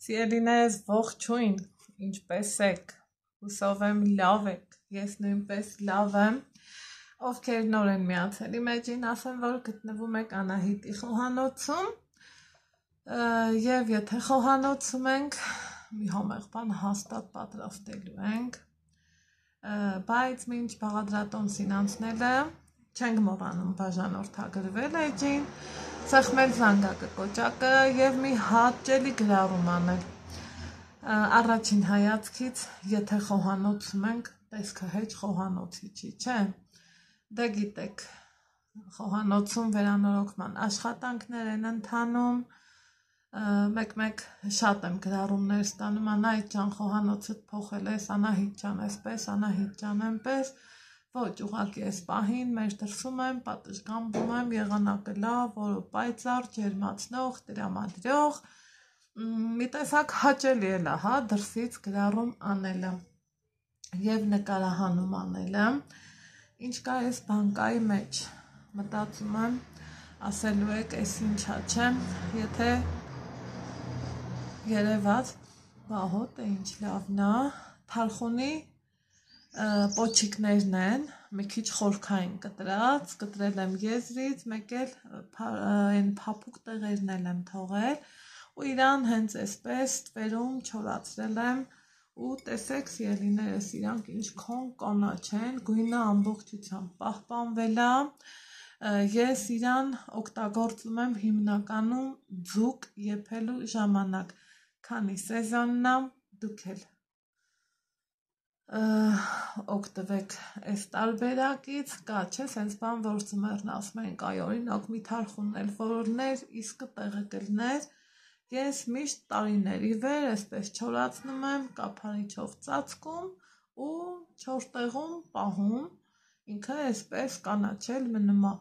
Սիրելիներս ողջույն, ինչպես եք, հուսով եմ լավ եք, ես նույնպես լավ եմ, ովքեր նոր են միացել իմ էջին, ասեմ, որ գտնվում եք Անահիտի խոհանոցում, և եթե խոհանոցում ենք, մի համեղ բան հաստատ պատրաստելու ենք, բայց մինչ բաղադրատոմսին անցնելը, չենք մոռանում բաժանորդագրվել էջին, սեղմել զանգակը կոճակը և մի հաճելի գրառում անել։ Առաջին հայացքից, եթե խոհանոցում ենք, տեսքը հեչ խոհանոցի չի, չէ։ Դե գիտեք, խոհանոցում վերանորոգման աշխատանքներ են ընթանում, մեկ-մեկ շատ եմ գրառումներ ստանում, Անահիտ ջան, խոհանոցդ փոխել ես, Անահիտ ջան, այսպես, Անահիտ ջան, այնպես, ոչ, ուղղակի այս պահին մեր դրսում եմ, պատշգամբում եմ, եղանակը լավ, որը պայծառ, ջերմացնող, տրամադրող, մի տեսակ հաճելի էլ է, դրսից գրառում անելը և նկարահանում անելը, ինչ կա այս բանկայի մեջ, մտածում եմ, ասելու եք, այս ինչա չէ, եթե երևաց, բահոտ է, ինչ լավն է, թալխունի պոչիկներն են, մի քիչ խորքային կտրել եմ եզրից, մեկ էլ այն փափուկ տեղերն եմ թողել ու իրան հենց այսպես տվերում չորացրել եմ ու տեսեք սիրելիներս իրանք ինչքան կանաչ են, գույնը ամբողջությամբ պահպանվել է, ես իրան օգտագործում եմ հիմնականում ձուկ եփելու ժամանակ, քանի սեզոնն է, դուք էլ օգտվեք այս տարբերակից, կա չէ, սենց բան, որ ձմեռն ասում ենք, այ օրինակ մի թարխուն էլ որներ, իսկ տեղը կլներ, ես միշտ տարիների վեր այսպես չորացնում եմ, կափարիչով ծածկում ու 4 տեղում պահում, ինքը այսպես կանաչել մնում է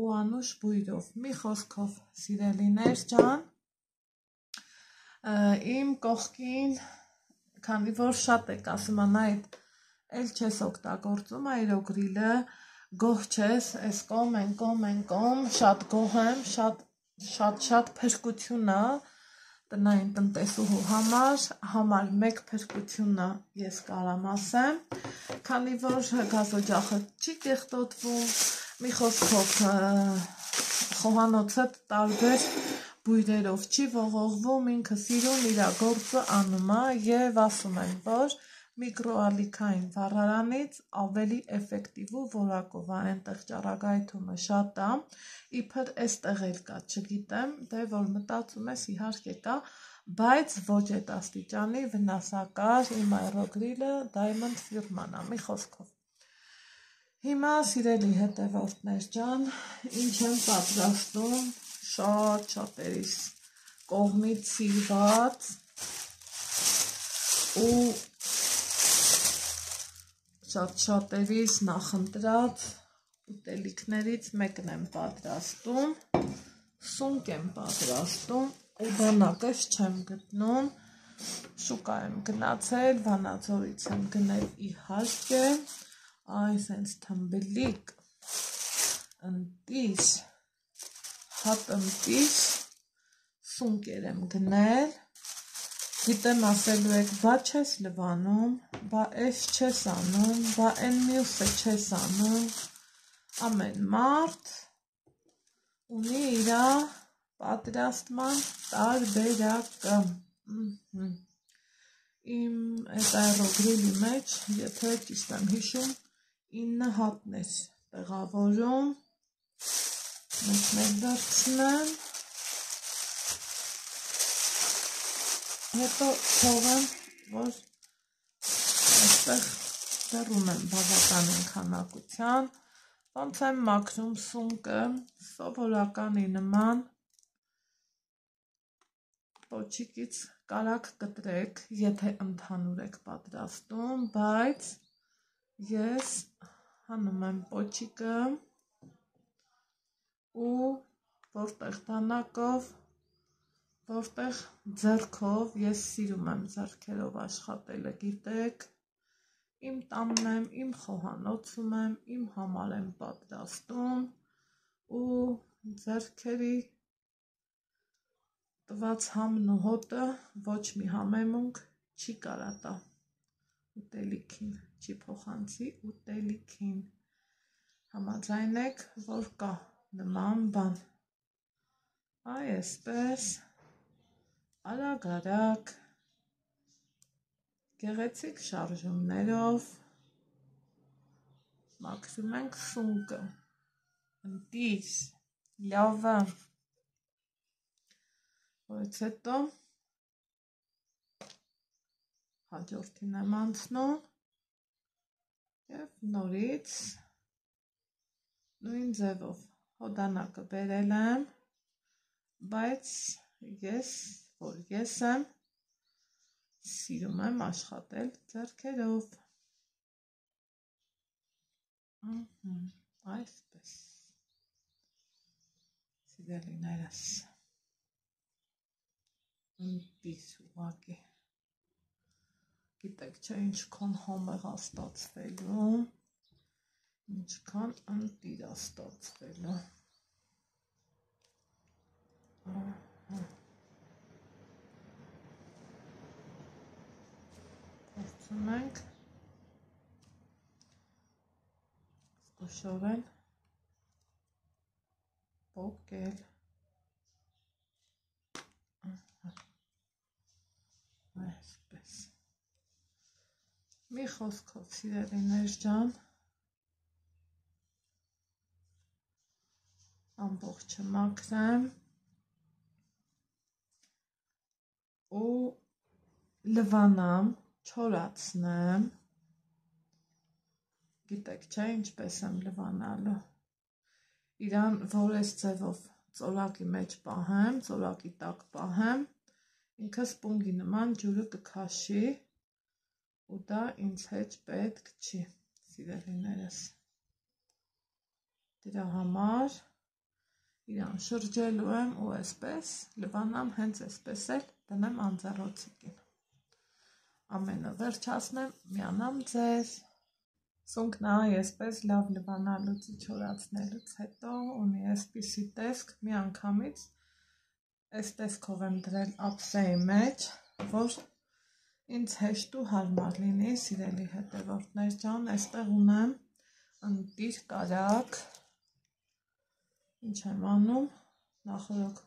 ու անուշ բույրով, մի խոսքով սիրելիներ ջան, իմ կողքին քանի որ շատ եք ասում Անահիտ, էլ չես օգտագործում այրոգրիլը, գոհ չես, այս կողմ, այն կողմ, շատ գոհ եմ, շատ փրկություն է տնային տնտեսուհու համար մեկ փրկությունն է, ես կարամ ասեմ, քանի որ գազօջախը չի կեղտոտվում, մի խոսքով խոհանոցը տարբեր բույրերով չի ողողվում, ինքը սիրուն իր գործը անում է և ասում են, որ միկրոալիքային վառարանից ավելի էֆեկտիվ ու որակով է, այնտեղ ճառագայթումը շատ է, իբր էստեղ էլ կա, չգիտեմ, դե որ մտածում ես իհարկե կա, բայց ոչ այդ աստիճանի վնասակար իմ այրոգրիլը Diamond ֆիրման է, մի խոսքով։ Հիմա սիրելի հետևորդներ ջան, ինչ եմ պատրաստում, շատ-շատերիս կողմից սիրված ու շատ-շատերիս նախընտրած ուտելիքներից մեկն եմ պատրաստում, սունկ եմ պատրաստում ու բանակս չեմ գտնում, շուկա եմ գնացել, Վանաձորից եմ գնել իհարկե, այս հենց թմբլիկ, ընտիր, հատ ընտիր, սունկեր եմ գնել, գիտեմ ասելու եք, բա չես լվանում, բա այս չես անում, բա են մյուսը չես անում, ամեն մարդ ունի իրա պատրաստման տարբերակը, իմ այդ այրոգրիլի մեջ, եթե ճիշտ եմ հիշում, 9 հատն էր տեղավորում, մեկ դարձնեմ, հետո թողեմ, որ այստեղ դեռ ունեմ բավականին քանակության, ոնց եմ մաքրում սունկը, սովորականի նման, պոչիկից կարակ կտրեք, եթե ընդհանուր եք պատրաստում, բայց ես հանում եմ պոչիկը ու որտեղ դանակով, որտեղ ձեռքով, ես սիրում եմ ձեռքերով աշխատելը, գիտեք, իմ տանն եմ, իմ խոհանոցում եմ, իմ համար եմ պատրաստում ու ձեռքերի տված համն ու հոտը ոչ մի համեմունք չի կարա տա ուտելիքին, չի փոխանցի ուտելիքին։ Համաձայն եք, որ կա նման բան։ Այսպես արագ-արագ գեղեցիկ շարժումներով մաքրում ենք սունկը։ Ընտիր, լավը, որից հետո հաջորդին եմ անցնում և նորից նույն ձևով հոդանակը բերել եմ, բայց ես եմ սիրում եմ աշխատել ձեռքերով։ Այսպես, սիրելիներս, ընտիր ուղղակի, գիտեք չէ ինչքան համեղ ա ստացվելու, ինչքան ընտիր ա ստացվելու։ Փորձում ենք զգուշորեն պոկել։ Այսպես։ Մի խոսքով, սիրելիներ ջան, ամբողջը մաքրեմ ու լվանամ, չորացնեմ։ Գիտեք չէ ինչպես եմ լվանալու։ Իրան որես ձևով ծորակի մեջ պահեմ, ծորակի տակ պահեմ, ինքը սպունգի նման ջուրը կքաշի ու դա ինձ հետ պետք չի, սիրելիներս։ Դրա համար իրան շրջելու եմ ու այսպես լվանամ, հենց այսպես էլ դնեմ անձեռոցիկին։ Ամենը վերջացնեմ, միանամ ձեզ։ Սունկն այսպես լավ լվանալուց ու չորացնելուց հետո ունի այսպիսի տեսք, մի անգամից այս տեսքով եմ դրել ափսեի մեջ, որ ինձ հեշտ ու հարմար լինի, սիրելի հետևորդներ ջան, այստեղ ունեմ ընտիր կարագ, ինչ եմ անում, նախորդ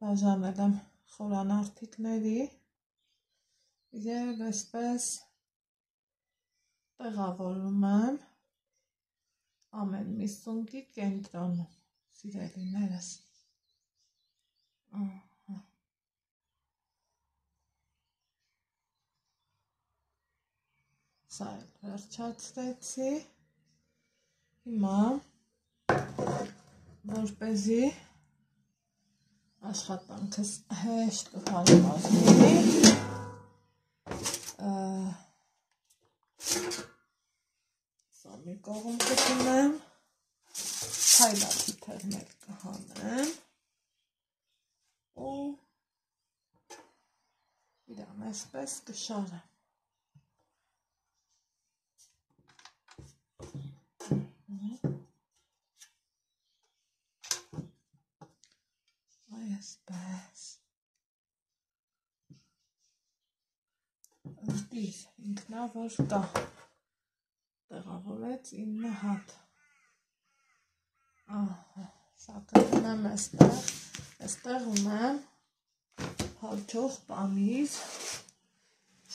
բաժանել եմ խորանարդիկների և այսպես տեղավորում եմ ամեն մի սունկի կենտրոնում, սիրելիներս։ Սա էլ վերջացրեցի։ Հիմա, որպեսզի աշխատանքս հեշտ ու հարմար լինի, սա մի կողմ կտունեմ, փայլակի թեղներ կհանեմ ու իրան այսպես կշարեմ։ Այսպես։ Ընտիր, ինքնավոր կա, տեղավորեց 9 հատ։ Սա կգնեմ այստեղ ունեմ հալչող պանիր,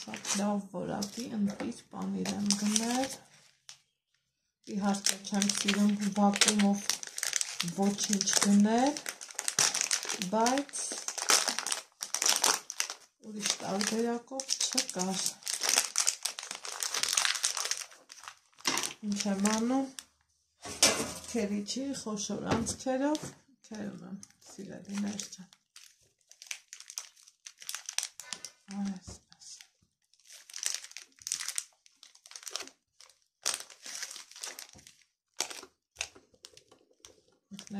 շատ լավ որակի ընտիր պանիր եմ գնել, իհարկե չեմ սիրում վակուումով ոչինչ գնել, բայց ուրիշ տարբերակով չկար։ Ինչ եմ անում, քերիչի խոշոր անցքերով քերում եմ, սիրելիներ ջան։ Այսպես։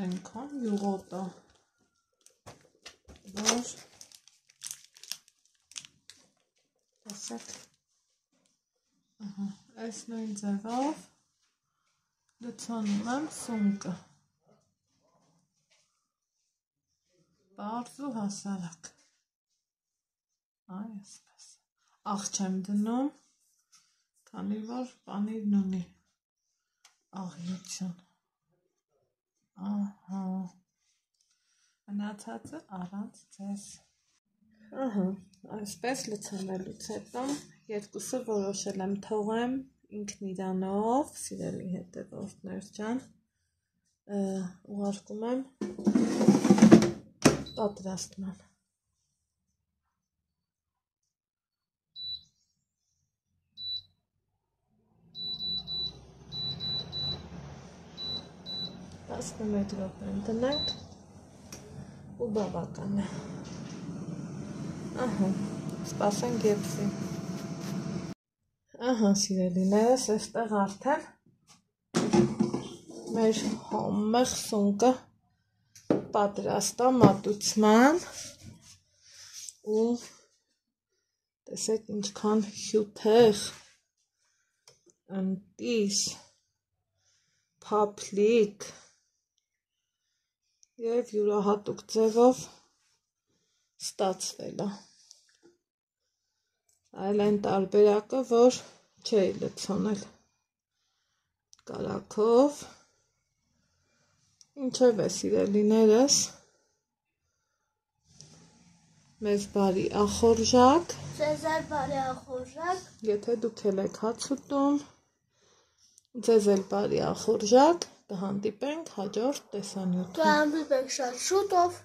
Այնքան յուղոտ է, որ տեսեք, այս նույն ձևով լցանում եմ սունկը։ Պարզ ու հասարակ։ Այ այսպես։ Աղ չեմ դնում, քանի որ պանիրն ունի աղյություն։ Ահա։ Մնացածը առանց ձեզ։ Ահա, այսպես լցանելուց հետո երկուսը որոշել եմ թողեմ ինքն իրանով, սիրելի հետևորդներ ջան, ուղարկում եմ պատրաստման։ Տասնմեկ րոպե դնենք ու բավական է։ Ահա, սպասենք եպսի։ Ահա, սիրելիներս, այստեղ արդեն մեր համեղ սունկը պատրաստ է մատուցման ու տեսեք ինչքան հյութեղ, ընտիր, փափլիկ և յուրահատուկ ձևով ստացվել է։ Այլ այն տարբերակը, որ չէի լցոնել կարագով, ինչևէ սիրելիներս, մեզ բարի ախորժակ, Ձեզ էլ բարի ախորժակ, եթե դուք էլ եք հաց ուտում, ձեզ էլ բարի ախորժակ, կհանդիպենք հաջորդ տեսանյութում։ կհանդիպենք շատ շուտով։